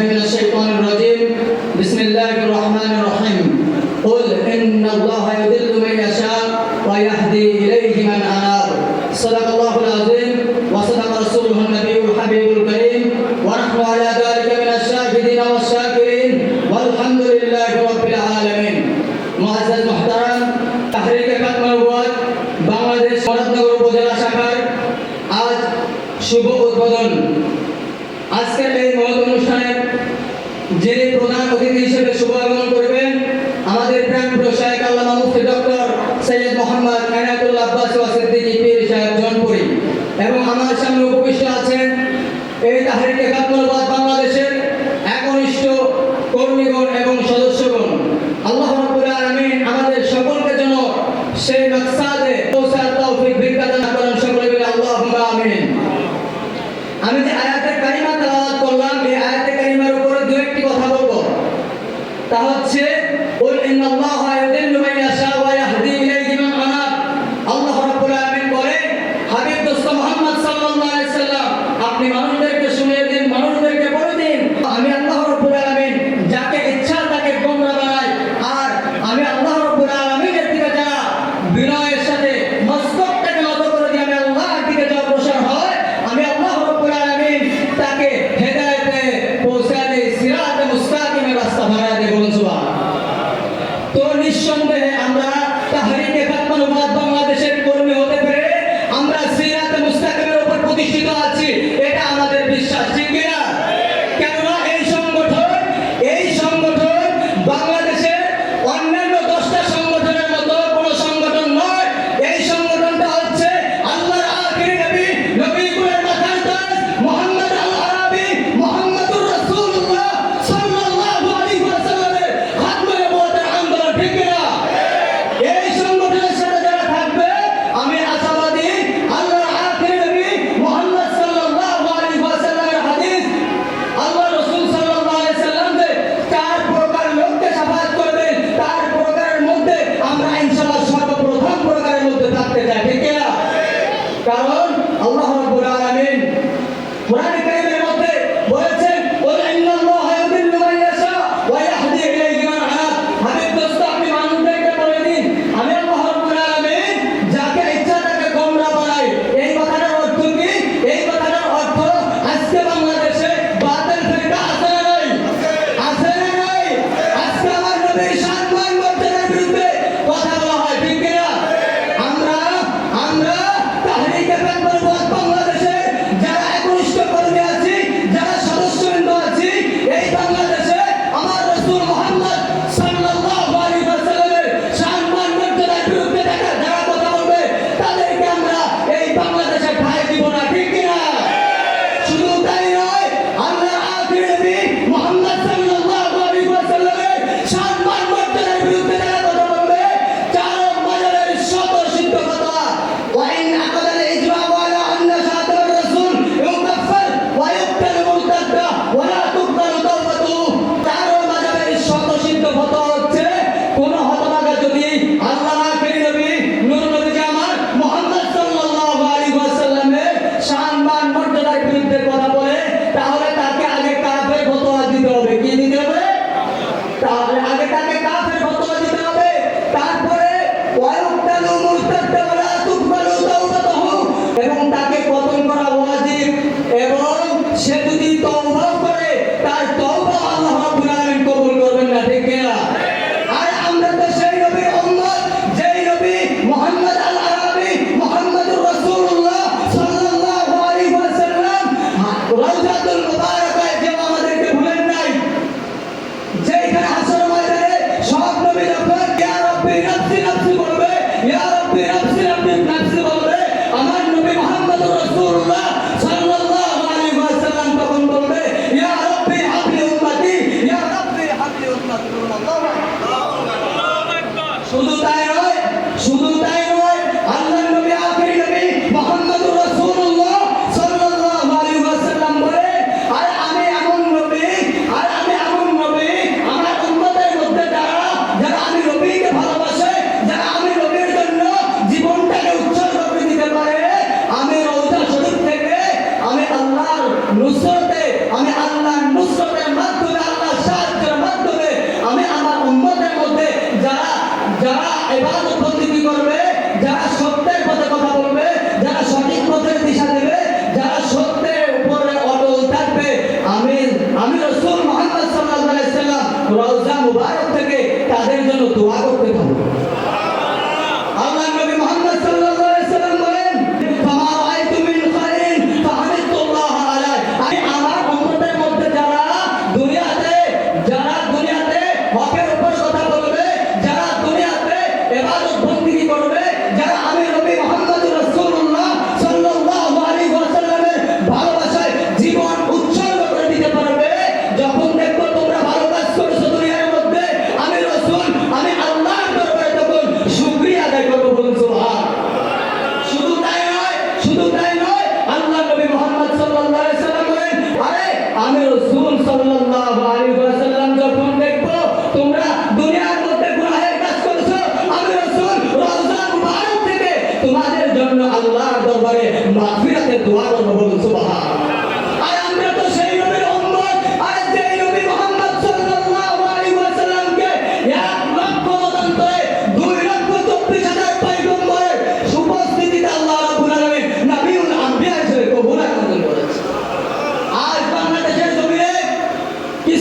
من الشيطان الرجيم بسم الله الرحمن الرحيم قل إن الله يضل من يشاء ويهدي إليه من أناب صدق الله العظيم وصدق رسوله النبي الحبيب الكريم ونحن على ذلك من الشاهدين والشاكرين والحمد لله رب العالمين معزز محترم تحريك ختم النبوات বাংলাদেশ মুরাদনগর উপজেলা শাখার আজ শুভ উদ্বোধন। আজকের এই মহৎ অনুষ্ঠানে যিনি প্রধান অতিথি হিসেবে শুভ আগমন করবেন আমাদের প্রাণপ্রিয় শায়েখ আল্লামা মুফতি ডক্টর সৈয়দ মোহাম্মদ এনায়েতুল্লাহ আব্বাসী সিদ্দিকী পীর সাহেব জনপুরি এবং আমার সামনে উপবিষ্ট আছেন এই তাহরিকে খাতমুল বাংলাদেশের একনিষ্ঠ কর্মীগণ এবং সদস্যগণ। আল্লাহ রাব্বুল আলামিন আমাদের সকলকে যেন সেই মাকসাদে পৌঁছার তৌফিক ভিক্ষা দান করেন, সকলে বলে আল্লাহুম্মা আমিন। আমি যে আয়াতে কারিমা তেলাওয়াত করলাম এই আয়াতে কারিমার উপরে দু একটি কথা বলবো, তা হচ্ছে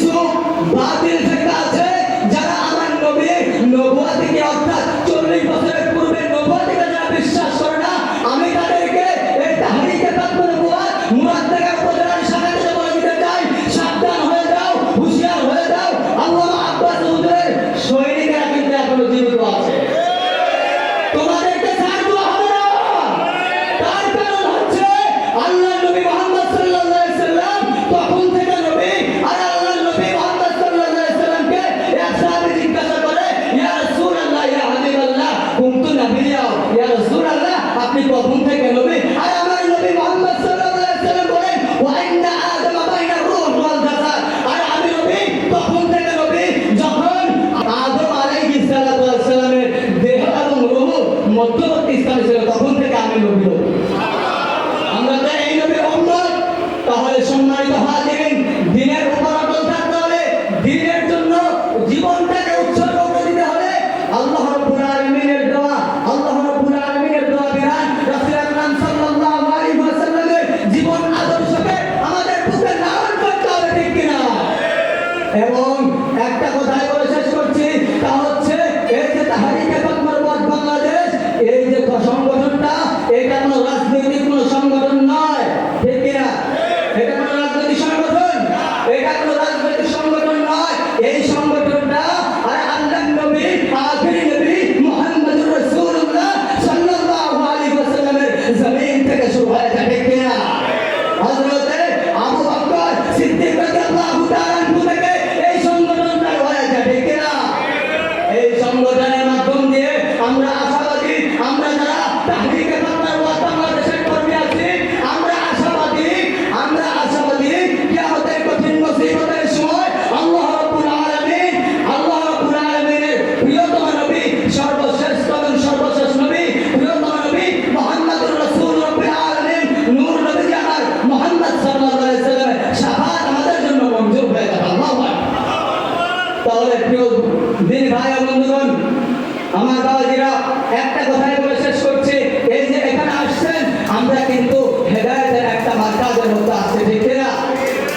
কিছু বাতিল ফিরকা আছে যারা আমার নবী নবুয়তকে অর্থাৎ 40 বছরের পূর্বে নবুয়তকে যারা বিশ্বাস করে না, আমি তাদেরকে এই তাহরিকে তাকবীর মুরাদ থেকে উপজেলার শাখা থেকে বলে দিতে চাই, সাবধান হয়ে যাও, হুঁশিয়ার হয়ে যাও। আল্লামা আব্বাস হুজুরের সৈনিকেরা কিন্তু এখনো জীবিত আছে। তোমাদেরকে ছাড় দেওয়া হবে না। তার কারণ হচ্ছে আল্লাহ নবী মুহাম্মদ সাল্লাল্লাহু আলাইহি সাল্লাম তখন থেকে নবী, আর আল্লাহ নবী মুহাম্মদ সাল্লাল্লাহু আলাইহি সাল্লামকে এক সাহাবী জিজ্ঞাসা করে, ইয়া রাসূলুল্লাহ ইয়া হাবিবাল্লাহ কুনতু নাবিয়্যা, ইয়া রাসূলুল্লাহ আপনি কখন থেকে নবী? আর আমার নবী মুহাম্মদ সাল্লাল্লাহু আলাইহি সাল্লাম বলেন, ওয়া ইন্না আদামা বাইনা রূহ ওয়াল জাসাদ, আর আমি নবী তখন থেকে নবী যখন আদম আলাইহিস সালাতু ওয়াস সালামের দেহ এবং রূহ মধ্যবর্তী স্থানে ছিল, তখন থেকে আমি নবী। আমরা তো এই নবীর উম্মত। তাহলে সম্মানিত হাজিরিন, দ্বীনের উপর অটল থাকতে হবে, দ্বীনের জন্য জীবনটাকে উৎসর্গ করে দিতে হবে। আল্লাহ রাব্বুল আলামিনের দোয়া, আল্লাহ রাব্বুল আলামিনের দোয়া বিধান, রাসূল আকরাম সাল্লাল্লাহু আলাইহি ওয়াসাল্লামের জীবন আদর্শকে আমাদের বুকে ধারণ করতে হবে, ঠিক কিনা? এবং একটা কথাই বলে শেষ করছি, তা হচ্ছে এই যে তাহরিকে তাকবীর বাংলাদেশ, এই যে সংগঠনটা, এটা কোনো রাজনৈতিক কোনো সংগঠন নয়, ঠিক কিনা? এটা কোনো রাজনৈতিক সংগঠন, এটা কোনো রাজনৈতিক সংগঠন নয়। এই সংগঠনটা আর আল্লাহর নবী আখিরি নবী মুহাম্মদুর রাসূলুল্লাহ সাল্লাল্লাহু আলাইহি ওয়াসাল্লামের জমিন থেকে শুরু হয়েছে, ঠিক কিনা? হযরতে আবু বকর সিদ্দিক রাদিয়াল্লাহু তাআলা আনহু থেকে এই সংগঠনটা হয়েছে, ঠিক কিনা? এই সংগঠনের মাধ্যম দিয়ে আমরা আশাবাদী, আমরা যারা তাহরিকে তাকবীর বাংলাদেশের কর্মী আছি, আমরা আশাবাদী কিয়ামতের কঠিন মুসিবতের সময় আল্লাহ রাব্বুল আলামিনের প্রিয়তম নবী, সর্বশ্রেষ্ঠ এবং সর্বশেষ নবী, প্রিয়তম নবী মুহাম্মদুর রাসূল রাব্বিল আলামিন, নূর নবী আমার মুহাম্মদ সাল্লাল্লাহু আলাইহি সাল্লামের শাফাআত আমাদের জন্য মঞ্জুর হয়ে যাবে। আল্লাহু আকবার। তাহলে প্রিয় দিন ভাই ও বন্ধুগণ, আমার বাবাজিরা, একটা কথাই বলে শেষ করছি, এই যে এখানে আসছেন, আমরা কিন্তু হেদায়েতের একটা মার্কাজের মধ্যে আসছে, ঠিক কিনা?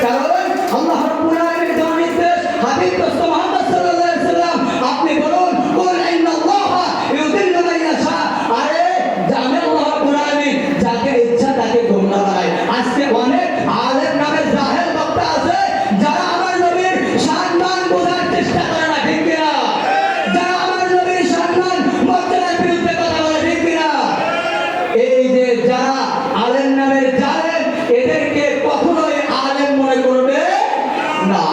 কারণ আল্লাহ রাব্বুল আলামিনের দেওয়া নির্দেশ, হাবিব দোস্ত মুহাম্মদ সাল্লাল্লাহু আলাইহি সাল্লাম আপনি বলুন, কুল ইন্নাল্লাহা ইউদিল্লু মান ইয়াশা, আরে জানে আল্লাহ রাব্বুল আলামিন যাকে ইচ্ছা তাকে গোমরাহ বানায়। আজকে অনেক আলেম নামে জাহেল বক্তা আছে যারা আমার নবীর সম্মান বোঝার চেষ্টা করে না, ঠিক কিনা? যারা আমার নবীর সম্মান মর্যাদার বিরুদ্ধে কথা বলে, ঠিক কিনা? এই যে যারা আলেম নামের জালেম, এদেরকে কখনোই আলেম মনে করবে না।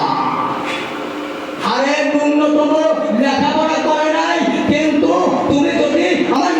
আরে ন্যূনতম লেখাপড়া করে নাই, কিন্তু তুমি যদি আমার